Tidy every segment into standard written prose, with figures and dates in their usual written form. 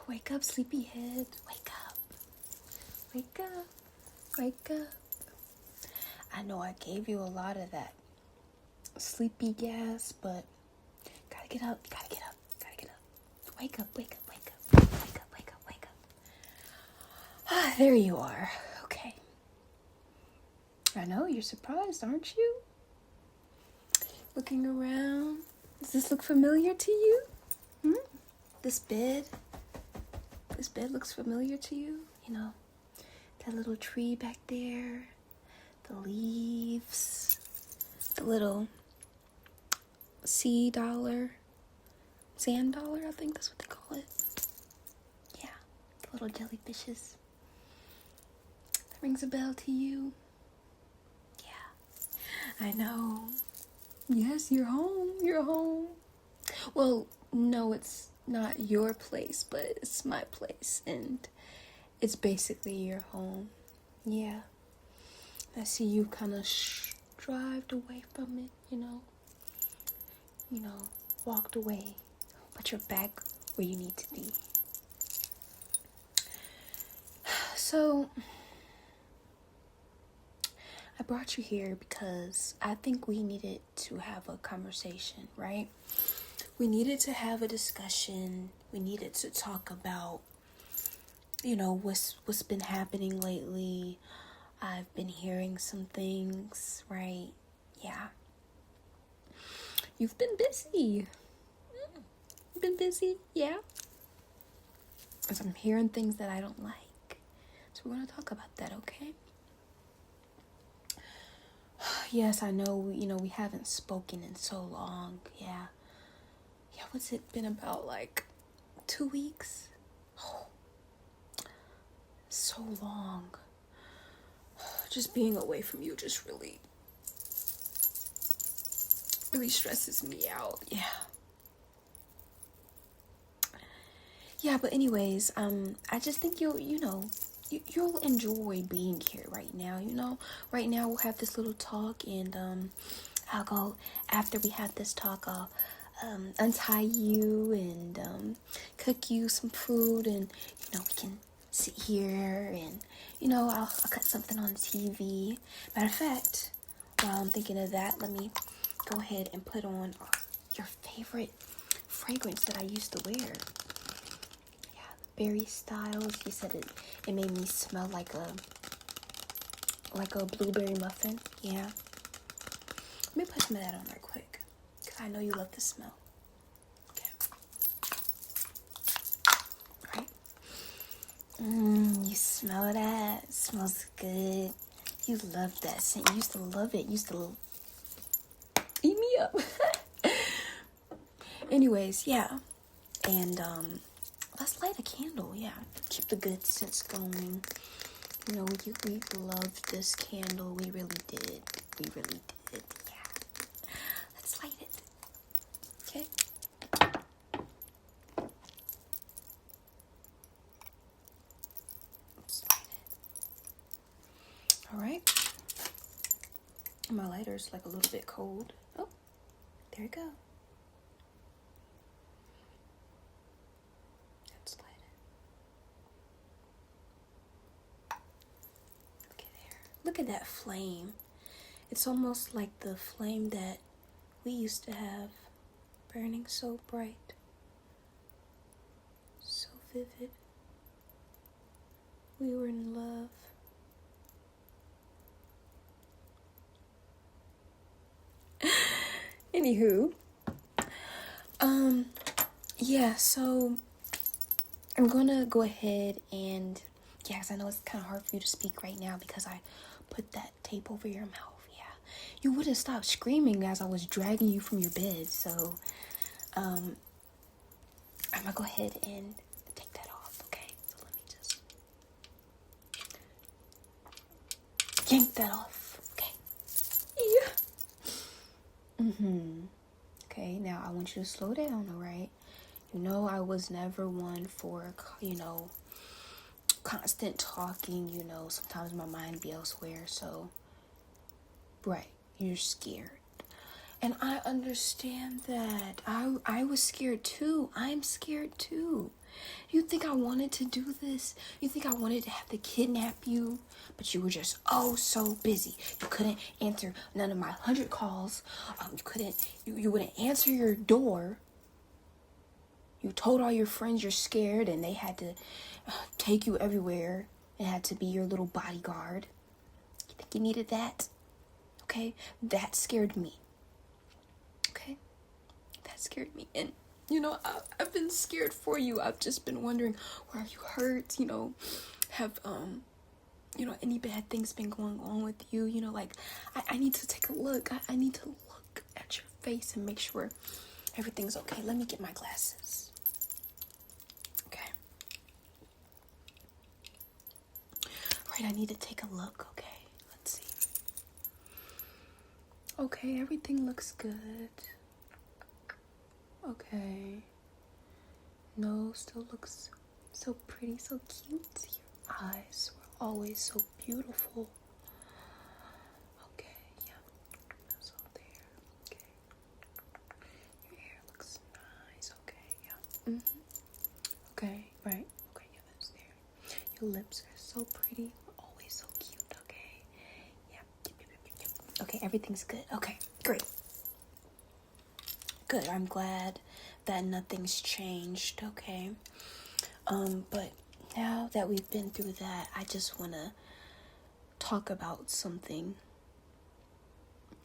Wake up, sleepyhead. Wake up. Wake up. Wake up. I know I gave you a lot of that sleepy gas, but gotta get up. Gotta get up. Gotta get up. Wake up. Wake up. Wake up. Wake up. Wake up. Wake up. Ah, there you are. Okay. I know you're surprised, aren't you? Looking around. Does this look familiar to you? This bed looks familiar to you? You know, that little tree back there, the leaves, the little sand dollar, I think that's what they call it. Yeah, the little jellyfishes. That rings a bell to you? Yeah, I know. Yes, you're home. Well, no, it's not your place, but it's my place, and it's basically your home. Yeah, I see you kind of strived away from it, you know, walked away, but you're back where you need to be. So I brought you here because I think we needed to have a conversation, right? We needed to have a discussion. We needed to talk about, what's been happening lately. I've been hearing some things, right? Yeah. You've been busy. You've been busy, yeah. Because I'm hearing things that I don't like. So we're going to talk about that, okay? Yes, I know, we haven't spoken in so long, yeah. Yeah, what's it been about, like 2 weeks? Oh, so long. Just being away from you just really stresses me out. Yeah, but anyways, I just think you'll enjoy being here right now. Right now we'll have this little talk, and I'll go after we have this talk. I'll untie you and cook you some food, and we can sit here and I'll cut something on TV. Matter of fact, while I'm thinking of that, let me go ahead and put on your favorite fragrance that I used to wear. Yeah, the Berry Styles. You said it made me smell like a blueberry muffin. Yeah. Let me put some of that on right quick, because I know you love the smell. Okay. Right. You smell that? It smells good. You love that scent. You used to love it. You used to eat me up. Anyways, yeah. And let's light a candle. Yeah. Keep the good scents going. We loved this candle. We really did. Yeah. Let's light it. Okay. Let's light it. All right. My lighter's like a little bit cold. Oh, there you go. Let's light it. Look at there. Look at that flame. It's almost like the flame that we used to have, burning so bright, so vivid. We were in love. Anywho, yeah, so I'm gonna go ahead and, yeah, because I know it's kind of hard for you to speak right now because I put that tape over your mouth. Yeah, you wouldn't stop screaming as I was dragging you from your bed, so I'm gonna go ahead and take that off, okay? So let me just yank that off, okay? Yeah. Okay, now I want you to slow down, alright? I was never one for, constant talking, sometimes my mind be elsewhere, so, right, you're scared. And I understand that. I was scared too. I'm scared too. You think I wanted to do this? You think I wanted to have to kidnap you? But you were just so busy. You couldn't answer none of my 100 calls. You wouldn't answer your door. You told all your friends you're scared and they had to take you everywhere and had to be your little bodyguard. You think you needed that? Okay? That scared me. Okay? That scared me. And, I've been scared for you. I've just been wondering, were you hurt? Have, any bad things been going on with you? I need to take a look. I need to look at your face and make sure everything's okay. Let me get my glasses. Okay. Right, I need to take a look. Okay, let's see. Okay, everything looks good. Okay. No, still looks so pretty, so cute. Your eyes were always so beautiful. Okay, yeah. So there. Okay. Your hair looks nice. Okay, yeah. Okay, right. Okay, yeah, that's there. Your lips are so pretty. Always so cute. Okay. Yeah. Okay, everything's good. Okay, great. Good. I'm glad that nothing's changed. Okay. But now that we've been through that, I just want to talk about something.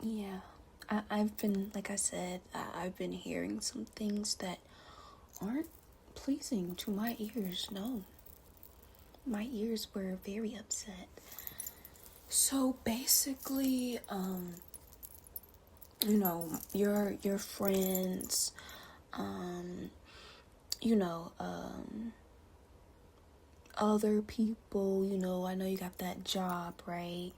Yeah. I've been, like I said, I've been hearing some things that aren't pleasing to my ears. No. My ears were very upset. So basically, your friends, other people, I know you got that job, right?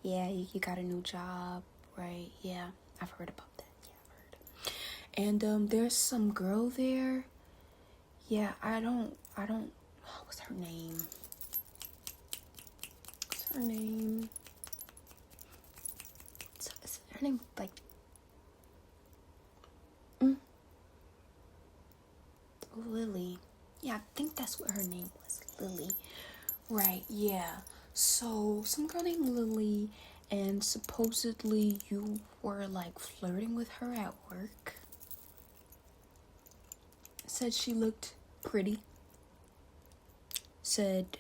Yeah, you got a new job, right? Yeah, I've heard about that. Yeah, I've heard. And there's some girl there. Yeah, I don't, what's her name? Her name, like, Lily. Yeah, I think that's what her name was, Lily. Right, yeah. So, some girl named Lily, and supposedly you were, like, flirting with her at work. Said she looked pretty. Said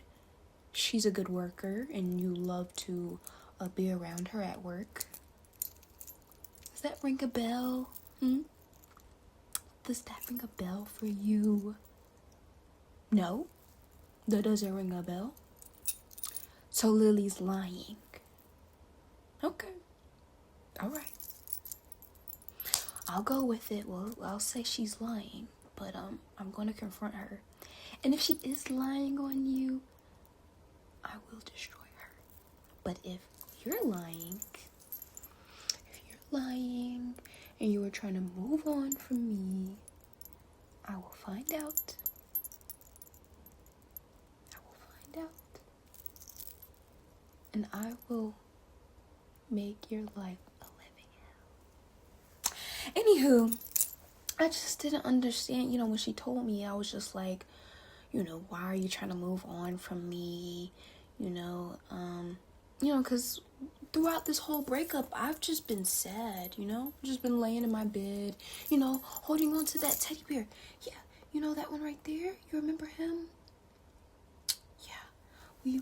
she's a good worker, and you love to be around her at work. Does that ring a bell? Does that ring a bell for you? No? That doesn't ring a bell? So Lily's lying. Okay. Alright. I'll go with it. Well, I'll say she's lying. But I'm going to confront her. And if she is lying on you, I will destroy her. But if you're lying and you were trying to move on from me, I will find out. And I will make your life a living hell. Anywho, I just didn't understand, when she told me, I was just like, why are you trying to move on from me? Because throughout this whole breakup, I've just been sad, just been laying in my bed, holding on to that teddy bear. Yeah, that one right there. You remember him? Yeah,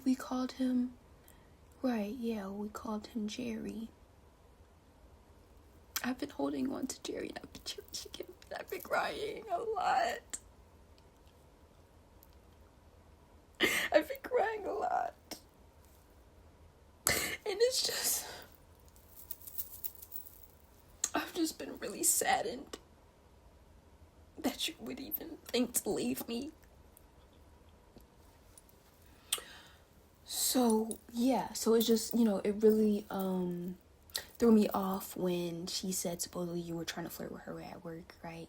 we called him, right, yeah, we called him Jerry. I've been holding on to Jerry. I've been crying a lot. I've been crying a lot. And it's just, I've just been really saddened that you would even think to leave me. So, yeah, so it's just, it really, threw me off when she said supposedly you were trying to flirt with her at work, right?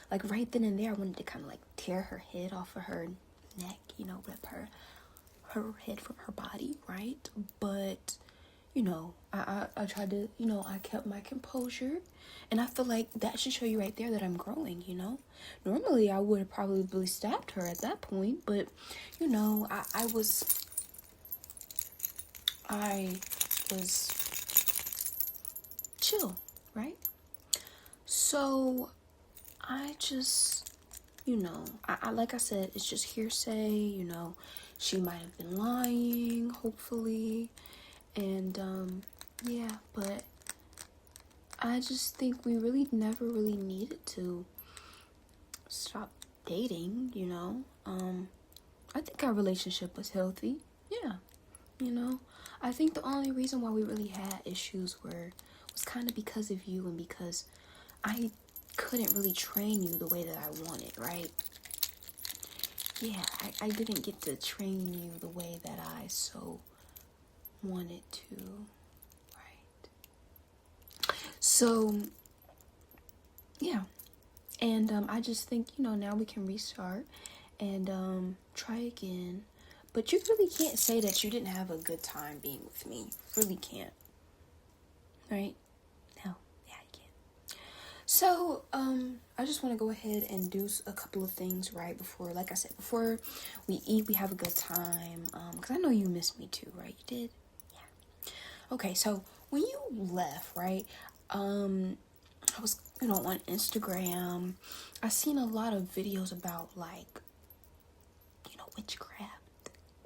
Like right then and there, I wanted to kind of like tear her head off of her neck, rip her head from her body, right? But I tried to, I kept my composure, and I feel like that should show you right there that I'm growing, Normally, I would have probably stabbed her at that point, but, I was chill, right? So, I just, I like I said, it's just hearsay, she might have been lying, hopefully, and, yeah, but I just think we really never really needed to stop dating, I think our relationship was healthy. Yeah. I think the only reason why we really had issues was kind of because of you and because I couldn't really train you the way that I wanted, right? Yeah, I didn't get to train you the way that I so wanted to, right? So, yeah. And I just think, now we can restart and try again. But you really can't say that you didn't have a good time being with me. Really can't. Right? No. Yeah, you can't. So, I just want to go ahead and do a couple of things right before, like I said, before we eat, we have a good time. Because I know you missed me too, right? You did? Yeah. Okay, so when you left, right, I was, on Instagram, I seen a lot of videos about, like, witchcraft.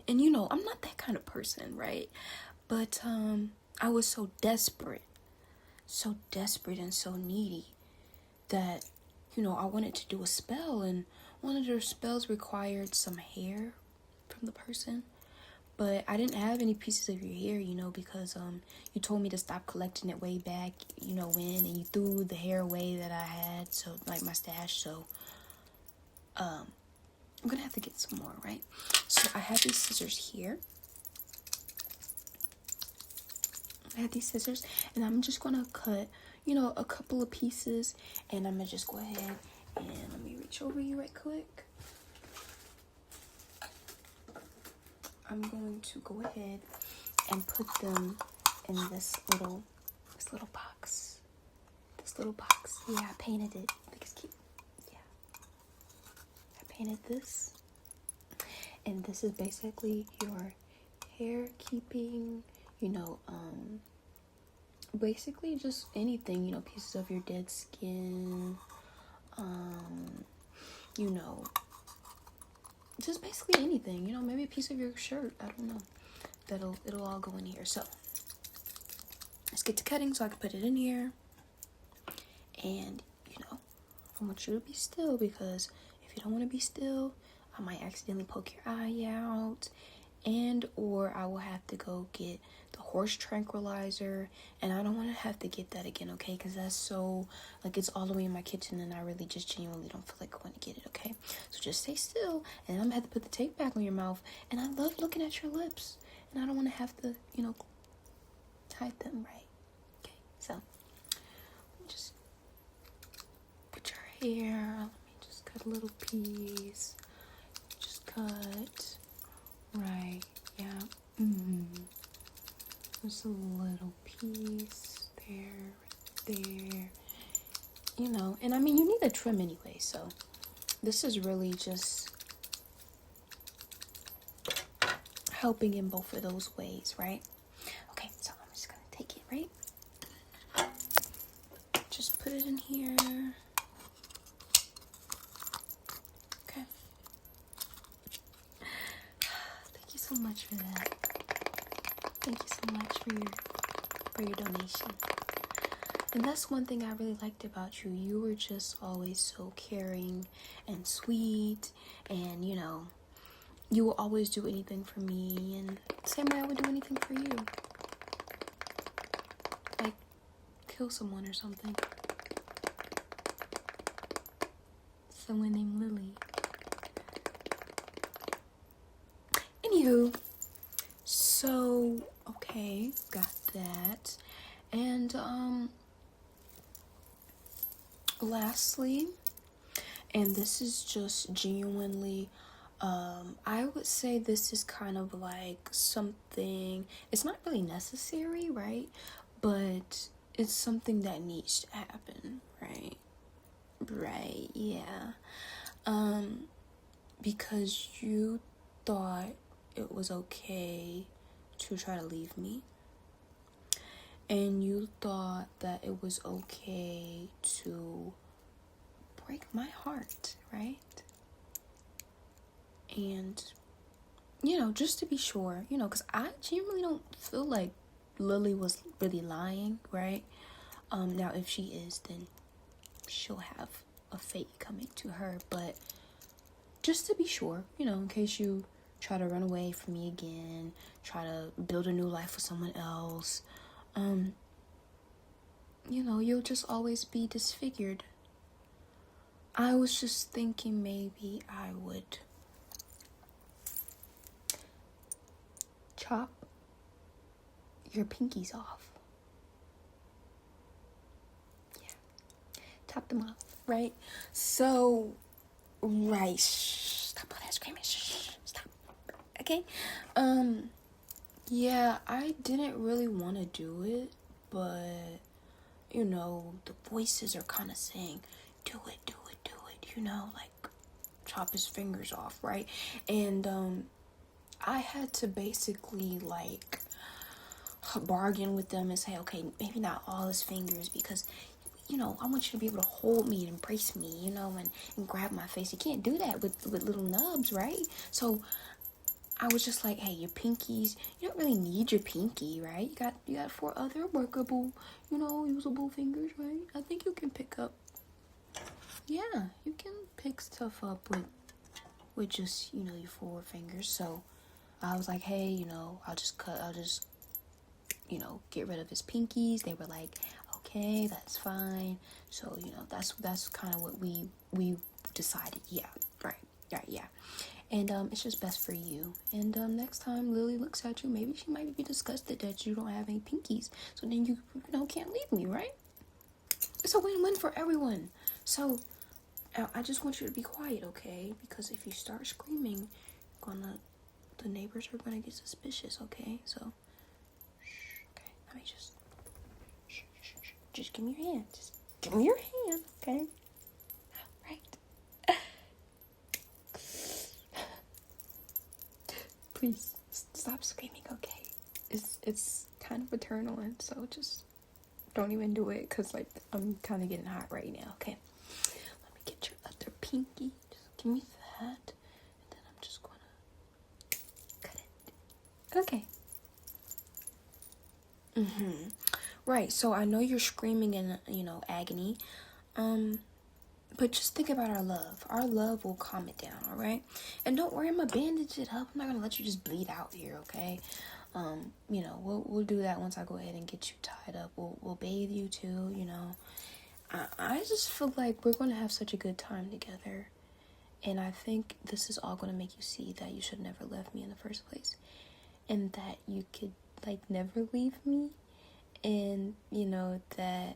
And, I'm not that kind of person, right? But, I was so desperate and so needy that, I wanted to do a spell, and one of their spells required some hair from the person. But I didn't have any pieces of your hair, because you told me to stop collecting it way back, when, and you threw the hair away that I had, so, like, my stash, so, I'm gonna have to get some more, right? So I have these scissors here. And I'm just gonna cut, a couple of pieces, and I'm gonna just go ahead and let me reach over you right quick. I'm going to go ahead and put them in this little box. Yeah, I painted it. I think it's cute. Yeah. I painted this. And this is basically your hair keeping, basically just anything, pieces of your dead skin, just basically anything, maybe a piece of your shirt, I don't know. It'll all go in here. So let's get to cutting so I can put it in here. And, I want you to be still, because if you don't want to be still, I might accidentally poke your eye out, or I will have to go get the horse tranquilizer, and I don't want to have to get that again, okay? Because that's so, like, it's all the way in my kitchen, and I really just genuinely don't feel like going to get it, okay? So just stay still, and I'm going to have to put the tape back on your mouth, and I love looking at your lips, and I don't want to have to, hide them, right? Okay, so just put your hair, let me just cut a little piece. Cut right, yeah. Just a little piece there, and I mean, you need a trim anyway, so this is really just helping in both of those ways, right? Okay, so I'm just gonna take it, right? Just put it in here. So much for that. Thank you so much for your donation. And that's one thing I really liked about you. You were just always so caring and sweet, and you will always do anything for me, and the same way I would do anything for you. Like kill someone or something. Someone named Lily. Anywho, so, okay, got that. And, lastly, and this is just genuinely, I would say this is kind of like something, it's not really necessary, right? But it's something that needs to happen, right? Right, yeah. Because you thought it was okay to try to leave me. And you thought that it was okay to break my heart, right? And, just to be sure, because I genuinely don't feel like Lily was really lying, right? Now, if she is, then she'll have a fate coming to her. But just to be sure, in case you try to run away from me again, try to build a new life with someone else, you'll just always be disfigured. I was just thinking maybe I would chop your pinkies off. Yeah. Chop them off, right? So, right. Shh, stop all that screaming. Shh, stop. Okay? Yeah, I didn't really want to do it, but, the voices are kind of saying, do it, like, chop his fingers off, right? And, I had to basically, like, bargain with them and say, okay, maybe not all his fingers, because, I want you to be able to hold me and embrace me, and grab my face. You can't do that with little nubs, right? So I was just like, hey, your pinkies, you don't really need your pinky, right? You got 4 other workable, usable fingers, right? I think you can pick up, yeah, you can pick stuff up with just, your 4 fingers. So I was like, hey, I'll just get rid of his pinkies. They were like, okay, that's fine. So, that's kind of what we decided. Yeah, right, yeah. And it's just best for you. And next time Lily looks at you, maybe she might be disgusted that you don't have any pinkies. So then you can't leave me, right? It's a win-win for everyone. So I just want you to be quiet, okay? Because if you start screaming, the neighbors are gonna get suspicious, okay? So, okay, let me just give me your hand. Just give me your hand, okay? Right. Please, stop screaming, okay? It's kind of maternal, and so just don't even do it, because, like, I'm kind of getting hot right now, okay? Let me get your other pinky. Just give me that, and then I'm just gonna cut it. Okay. Right, so I know you're screaming in, agony, but just think about our love. Our love will calm it down, all right? And don't worry, I'm gonna bandage it up. I'm not gonna let you just bleed out here, okay? We'll do that once I go ahead and get you tied up. We'll bathe you too, I just feel like we're gonna have such a good time together. And I think this is all gonna make you see that you should never left me in the first place. And that you could, like, never leave me. And, that,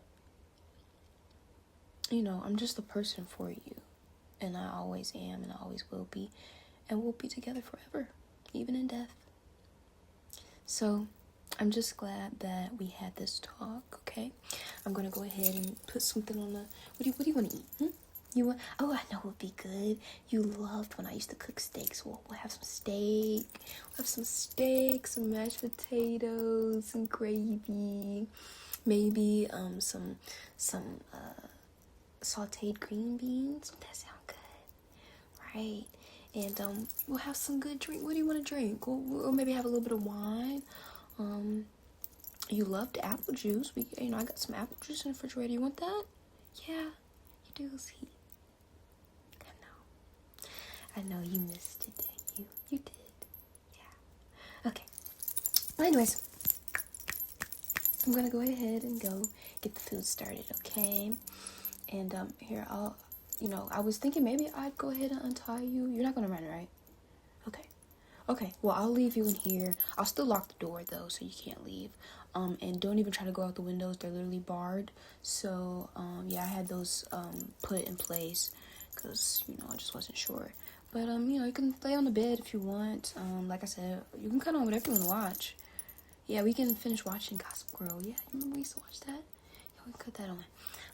I'm just a person for you. And I always am, and I always will be. And we'll be together forever, even in death. So, I'm just glad that we had this talk, okay? I'm gonna go ahead and put something on the... What do you want to eat? Oh, I know what would be good. You loved when I used to cook steaks. We'll have some steak. We'll have some steak, some mashed potatoes, some gravy. Maybe some sauteed green beans. Would that sound good? Right. And we'll have some good drink. What do you want to drink? We'll maybe have a little bit of wine. You loved apple juice. I got some apple juice in the refrigerator. You want that? Yeah, you do. See, I know you missed it, didn't you? You did. Yeah. Okay. Well, anyways, I'm gonna go ahead and go get the food started, okay? And here I was thinking maybe I'd go ahead and untie you. You're not gonna run, right? Okay. Well, I'll leave you in here. I'll still lock the door though, so you can't leave. And don't even try to go out the windows. They're literally barred. So yeah, I had those put in place because I just wasn't sure. But you know, you can lay on the bed if you want. Like I said, you can cut on whatever you want to watch. Yeah, we can finish watching Gossip Girl. Yeah, you remember we used to watch that? Yeah, we can cut that on.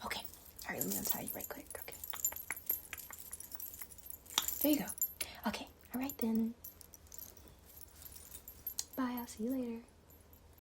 Okay. All right, let me untie you right quick. Okay. There you go. Okay. All right then. Bye. I'll see you later.